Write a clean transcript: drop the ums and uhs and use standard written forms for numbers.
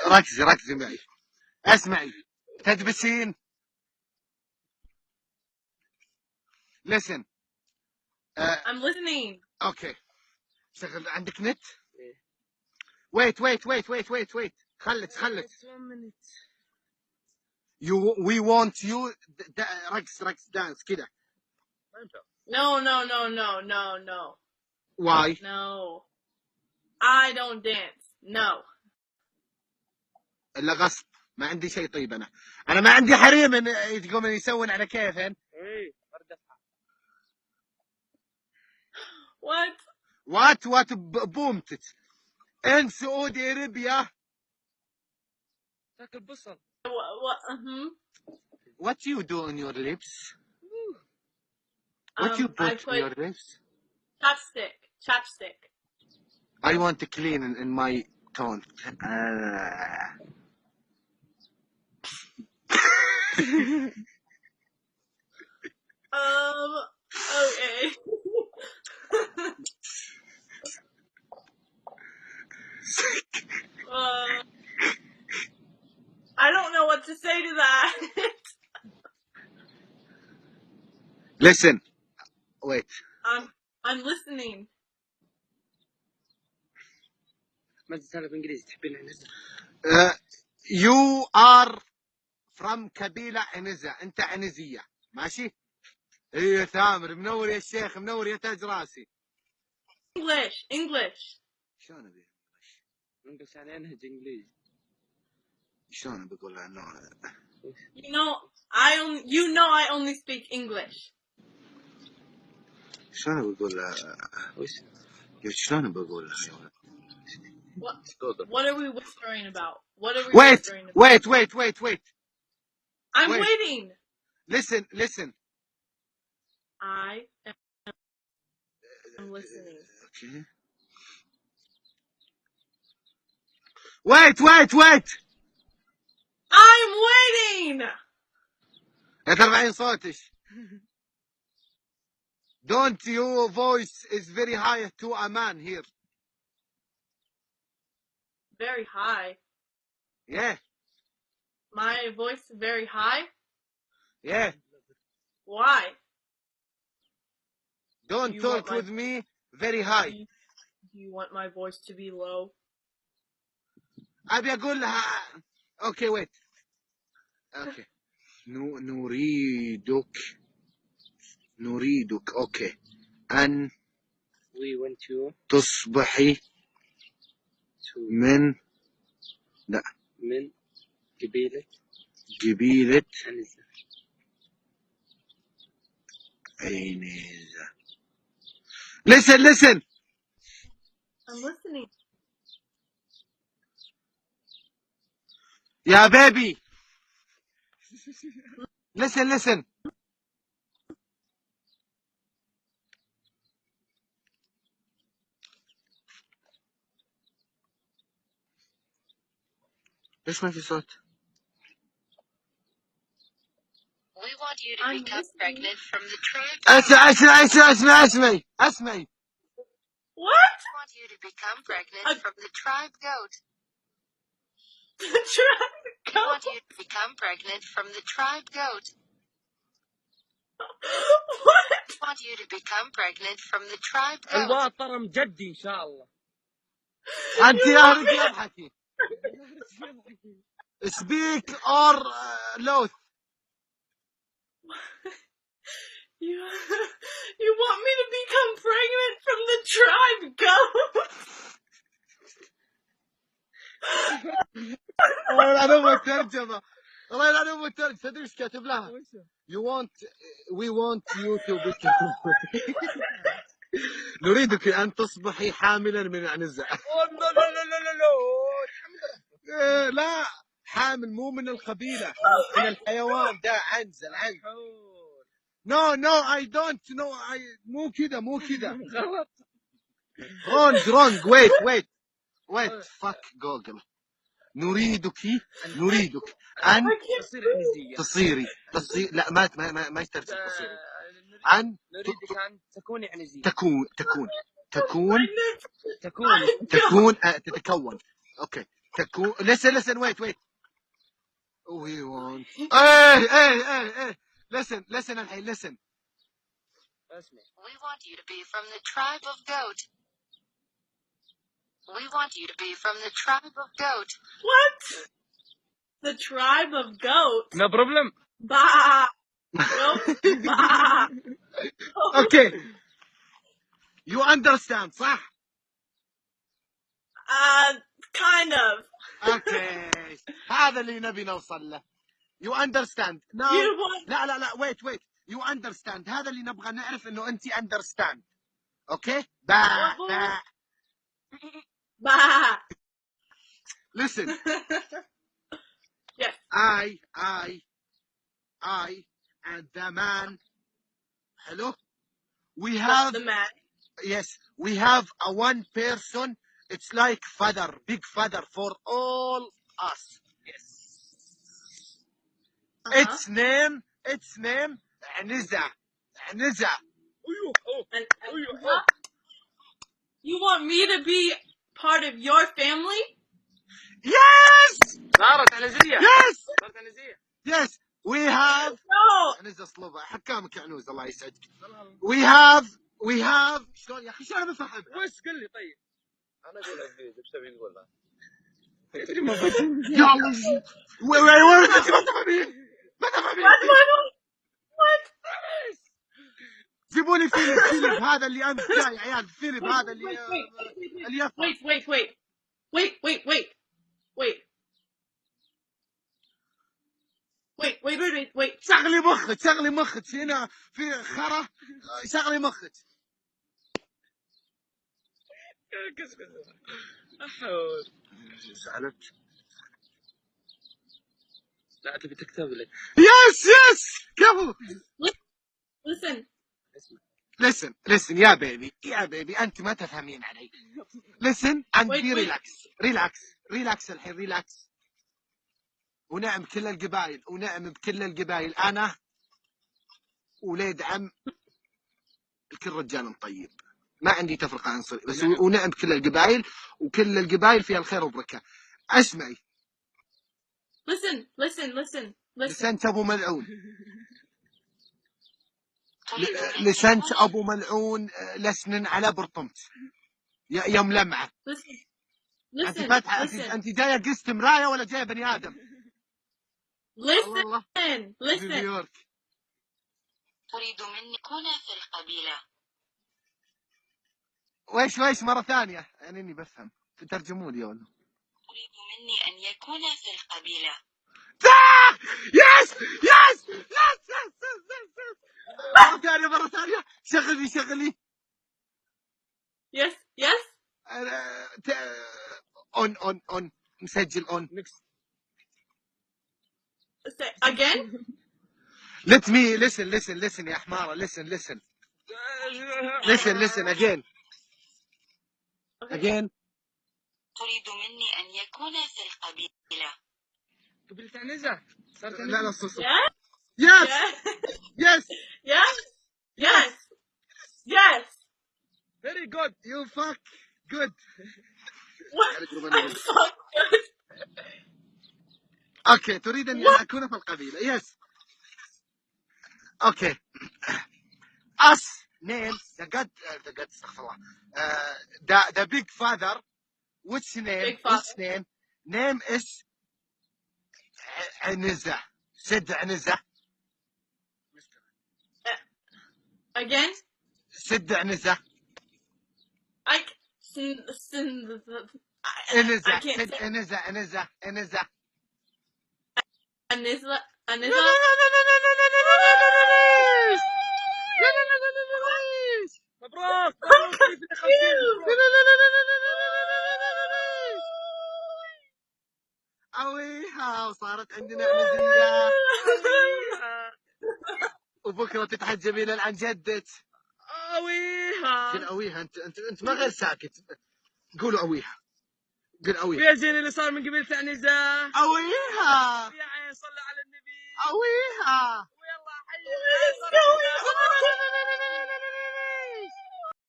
ركزي معي، اسمعي. تدبسين. listen. I'm listening. اوكي. شغل عندك نت؟ wait. خلت. we want you. رقص دانس كده. No. why؟ No. I don't dance. No. الا غصب. ما عندي شيء. طيب انا ما عندي حريم تقوم يسوون على كيفهن. what بومتت ان سعودي ارابيا تاكل بصل. what you do on your lips? what you put on your lips? Chapstick. I want to clean in my tone. Okay. I don't know what to say to that. listen. wait. I'm listening. ما تتكلم انجليزي تحبين عنزة. you are from قبيلة عنزة. انت عنزية ماشي. ايه ثامر منور يا الشيخ، منور يا تاج راسي. English. شلون ابي انجلش يعني انهج انجليزي. شلون بقول انه you know I only speak English. شلون بقول شلون بقول What are we whispering about? wait. I'm waiting. listen. I am listening. Okay. wait. I'm waiting. لا ترفعين صوتك. don't your voice is very high to a man here. Very high. Yeah. My voice is very high? Yeah. Why? Don't talk with me very high. Do you want my voice to be low? أبي أقول لها. Okay, wait. Okay. نريدك. Okay. أن we want you تصبحي من قبيلة عنزة. listen. I'm listening. يا بيبي. listen. ليش ما في صوت؟ We want you to become pregnant from the tribe. اسمعي. What? We want you to become pregnant from the tribe goat. The tribe goat? We want you to become pregnant from the tribe goat. What? We want you to become pregnant from the tribe goat. الله طرم جدي إن شاء الله. أنت يا رجل اضحكي. Speak or loath. You want me to become pregnant from the tribe goat? أنا أبغى الترجمة. والله أنا أبغى الترجمة. تدري إيش كاتب لها؟ We want you to become. نريدك أن تصبحي حاملا من عنزة. لا حامل مو من القبيلة، من الحيوان ده. عنزة. No I don't know. مو كده غلط. wrong. wait fuck Google. نريدك أن تصيري. لا ما يترجم تصيري. نريدك أن تكوني عنزية. تكون تكون تتكون. اوكي تكون. listen wait we want ايه listen الحين listen. اسمع. We want you to be from the tribe of goat. We want you to be from the tribe of goat. What? The tribe of goat. No problem. Bah. Goat. Bah. اوكي you understand صح؟ Kind of. اوكي هذا اللي نبي نوصل له. you understand now. You want... لا wait you understand. هذا اللي نبغى نعرف انه انت understand. اوكي با Bah. listen. Yes. I and the man. Hello. We have The man. yes we have a one person. It's like father, big father for all us. Yes. Its name Aniza. And you want me to be part of your family? Yes. صارت عنزية. Yes we have. No. عنزة صلبة حكامك يا عنوز الله يسعدك. we have شلون يا اخي شلون بفهم؟ وش قل لي طيب. انا اقول لك ايش تبي نقول له؟ يا الله وين ما تفهمين What? جيبوا لي فيليب هذا اللي انت جاي يا عيال. فيليب هذا اللي يفهم. Wait. شغلي مخك هنا في خرا. شغلي مخك. أحول. سألت. لا تبي تكتب لك. يس كفو. Listen. يا بيبي انت ما تفهمين علي. listen and be relax الحين ريلاكس. ونعم بكل القبائل انا وليد عم الكل رجال طيب ما عندي تفرقه عنصري بس. ونعم بكل القبائل وكل القبائل فيها الخير والبركه. اسمعي. Listen. ابو ملعون. لسنت ابو ملعون لسنن على برطمت يا ملمعه. انت فاتحه انت جايه قست مرايه ولا جايه بني ادم؟ Listen. في نيويورك. أريد مني كون في القبيلة. ويش مرة ثانية يعني اني بفهم. تترجموا لي ولا؟ أريد مني أن يكون في القبيلة. يس مرة ثانية. شغلي. Yes. on مسجل on. Say again. Let me listen يا حمارة. listen again. تريد مني أن يكون في القبيلة. قبلت عنزة. صارت لا صوص. Yes. Very good. You fuck good. What? I fuck good. اوكي تريد ان اكون في القبيلة. يس اوكي. us name the god استغفر الله. the big father which name is عنزة. سد عنزة. Again. سد عنزة. Anizla. مبروك. اويها وصارت عندنا عنزية. وبكرة تتحجبين عن جدك. اويها. اويها انت ما غير ساكت. قولوا اويها. ويا زين اللي صار من قبيلة عنزة. اويها. يا عين صلى على النبي. اويها. ويلا حي.